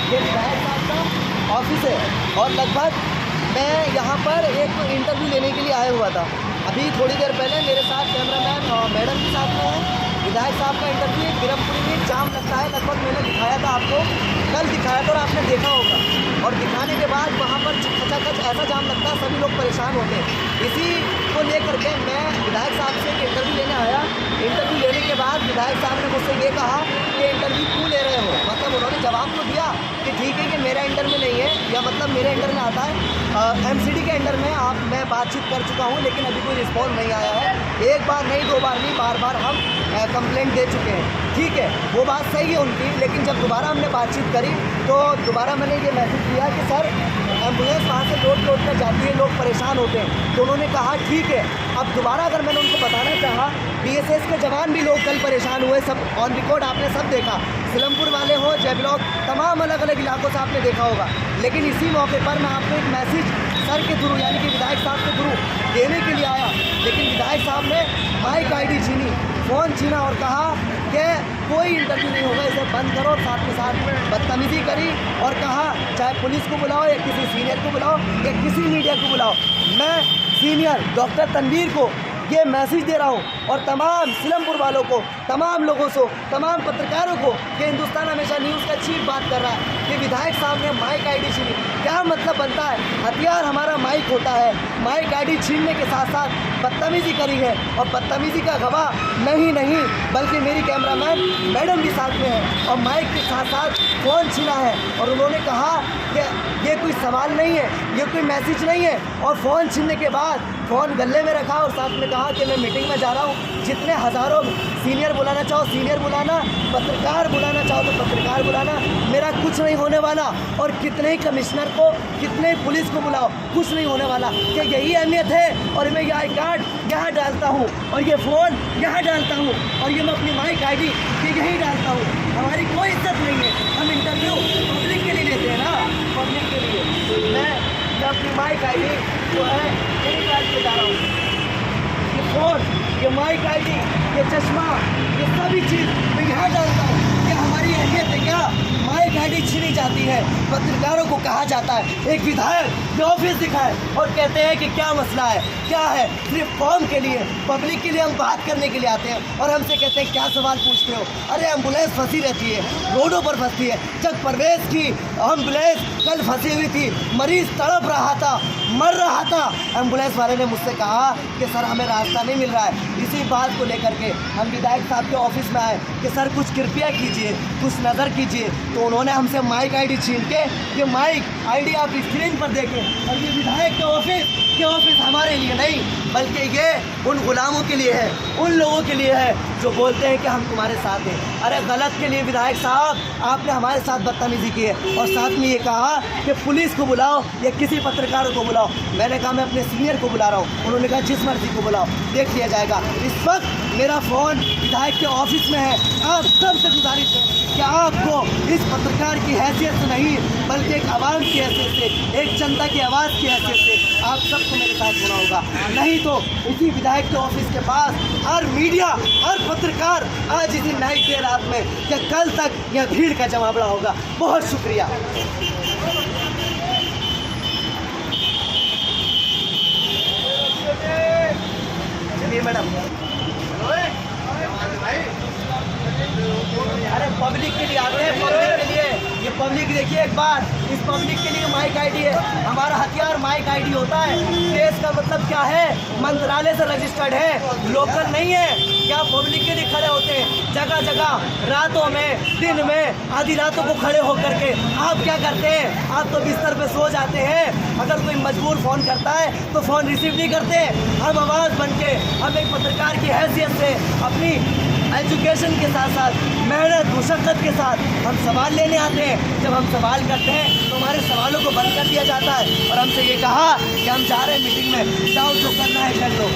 ये विधायक साहब का ऑफिस है और लगभग मैं यहाँ पर एक इंटरव्यू लेने के लिए आया हुआ था। अभी थोड़ी देर पहले मेरे साथ कैमरामैन और मैडम के साथ में है। विधायक साहब का इंटरव्यू बिरमपुरी में जाम लगता है, लगभग मैंने दिखाया था आपको, कल दिखाया था और आपने देखा होगा। और दिखाने के बाद वहाँ पर खचाखच ऐसा जाम लगता है, सभी लोग परेशान होते हैं। इसी को लेकर के मैं विधायक साहब से एक इंटरव्यू लेने आया। इंटरव्यू लेने के बाद विधायक साहब ने मुझसे ये कहा कि इंटरव्यू क्यों ले रहे हो। मतलब उन्होंने जवाब तो दिया कि ठीक है कि मेरे अंडर में नहीं है, या मतलब मेरे अंडर में आता है, MCD के अंडर में मैं बातचीत कर चुका हूँ, लेकिन अभी कोई रिस्पॉन्स नहीं आया है। एक बार नहीं, दो बार नहीं, बार बार हम कंप्लेंट दे चुके हैं। ठीक है, वो बात सही है उनकी, लेकिन जब दोबारा हमने बातचीत करी तो दोबारा मैंने ये मैसेज किया कि सर एम्बुलेंस वहाँ से लोड कर जाती है, लोग परेशान होते हैं। तो उन्होंने कहा ठीक है। अब दोबारा अगर मैंने उनको बताना चाहा, BSS के जवान भी लोग कल परेशान हुए, सब ऑन रिकॉर्ड आपने सब देखा। सिलमपुर वाले हो, जय ब्लॉक, तमाम अलग अलग इलाकों से आपने देखा होगा। लेकिन इसी मौके पर मैं आपको एक मैसेज सर के थ्रू, यानी कि विधायक साहब के थ्रू देने के लिए आया। लेकिन विधायक साहब ने माइक ID छीनी, फ़ोन छीना और कहा कि कोई इंटरव्यू नहीं होगा, इसे बंद करो। साथ में साथ बदतमीज़ी करी और कहा चाहे पुलिस को बुलाओ या किसी सीनियर को बुलाओ या किसी मीडिया को बुलाओ, मैं सीनियर डॉक्टर तनवीर को ये मैसेज दे रहा हूँ और तमाम सिलमपुर वालों को, तमाम लोगों से, तमाम पत्रकारों को कि हिंदुस्तान हमेशा न्यूज़ का चीफ बात कर रहा है कि विधायक साहब ने माइक ID छीनी। क्या मतलब बनता है? हथियार हमारा माइक होता है। माइक ID छीनने के साथ साथ बदतमीज़ी करी है, और बदतमीज़ी का गवाह नहीं बल्कि मेरी कैमरामैन मैडम भी साथ में है, और माइक के साथ साथ फ़ोन छीना है। और उन्होंने कहा कि ये कोई सवाल नहीं है, ये कोई मैसेज नहीं है, और फ़ोन छीनने के बाद फ़ोन गले में रखा और साथ में कहा कि मैं मीटिंग में जा रहा हूँ। जितने हज़ारों सीनियर बुलाना चाहो सीनियर बुलाना, पत्रकार बुलाना चाहो तो पत्रकार बुलाना, मेरा कुछ नहीं होने वाला। और कितने ही कमिश्नर को, कितने ही पुलिस को बुलाओ, कुछ नहीं होने वाला। कि यही अहमियत है। और मैं ये आई कार्ड यहाँ डालता हूँ और ये फ़ोन यहाँ डालता हूँ और ये मैं अपनी माइक ID यहीं डालता हूँ। हमारी कोई इज्जत नहीं है। हम इंटरव्यू पब्लिक के लिए लेते हैं ना, पब्लिक के लिए। मैं अपनी माइक ID जो है यही डाल के जा रहा हूँ। ये फ़ोन, ये माइक ID, ये चश्मा, ये सभी चीज़ मैं यहाँ डालता हूँ। ये हमारी अहमियत है क्या? माइक ID छीनी जाती है। पत्रकारों को कहा जाता है एक विधायक जो ऑफिस दिखाए और कहते हैं कि क्या मसला है, क्या है, सिर्फ फॉर्म के लिए, पब्लिक के लिए हम बात करने के लिए आते हैं, और हमसे कहते हैं क्या सवाल पूछते हो। अरे एम्बुलेंस फंसी रहती है, रोडों पर फंसती है। जब परवेज की एम्बुलेंस कल फंसी हुई थी, मरीज तड़प रहा था, मर रहा था, एम्बुलेंस वाले ने मुझसे कहा कि सर हमें रास्ता नहीं मिल रहा है। इसी बात को लेकर के हम विधायक साहब के ऑफिस में आए कि सर कुछ कृपया कीजिए, कुछ नज़र कीजिए। तो उन्होंने हमसे माइक ID छीन के, ये माइक ID आप स्क्रीन पर देखें, और ये विधायक के ऑफिस हमारे लिए नहीं, बल्कि ये उन गुलामों के लिए है, उन लोगों के लिए है जो बोलते हैं कि हम तुम्हारे साथ हैं। अरे गलत के लिए विधायक साहब, आपने हमारे साथ बदतमीजी की है, और साथ में ये कहा कि पुलिस को बुलाओ या किसी पत्रकार को बुलाओ। मैंने कहा मैं अपने सीनियर को बुला रहा हूँ। उन्होंने कहा जिस मर्जी को बुलाओ, देख लिया जाएगा। इस वक्त मेरा फ़ोन विधायक के ऑफिस में है। आप सबसे गुजारिश है कि आपको इस पत्रकार की हैसियत से नहीं, बल्कि एक आवाम की हैसियत से, एक जनता की आवाज़ की हैसियत से आप सबको मेरे साथ होना होगा। नहीं तो इसी विधायक के ऑफिस के पास हर मीडिया, हर पत्रकार आज इसी नाइट देर रात में या कल तक यह भीड़ का जमावड़ा होगा। बहुत शुक्रिया। चलिए मैडम। अरे पब्लिक के लिए आते हैं, पब्लिक के लिए। ये पब्लिक देखिए एक बार, इस पब्लिक के लिए माइक ID है। हमारा हथियार माइक ID होता है। देश का मतलब क्या है? मंत्रालय से रजिस्टर्ड है, लोकल नहीं है। क्या पब्लिक के लिए खड़े होते हैं जगह जगह, रातों में, दिन में, आधी रातों को खड़े होकर के। आप क्या करते हैं? आप तो बिस्तर पे सो जाते हैं। अगर कोई मजबूर फ़ोन करता है तो फ़ोन रिसीव नहीं करते। हम आवाज़ बन के, हम एक पत्रकार की हैसियत से अपनी एजुकेशन के साथ साथ मेहनत मुशक्क़त के साथ हम सवाल लेने आते हैं। जब हम सवाल करते हैं तो हमारे सवालों को बंद कर दिया जाता है और हमसे ये कहा कि हम जा रहे हैं मीटिंग में, जाओ जो करना है कर लो।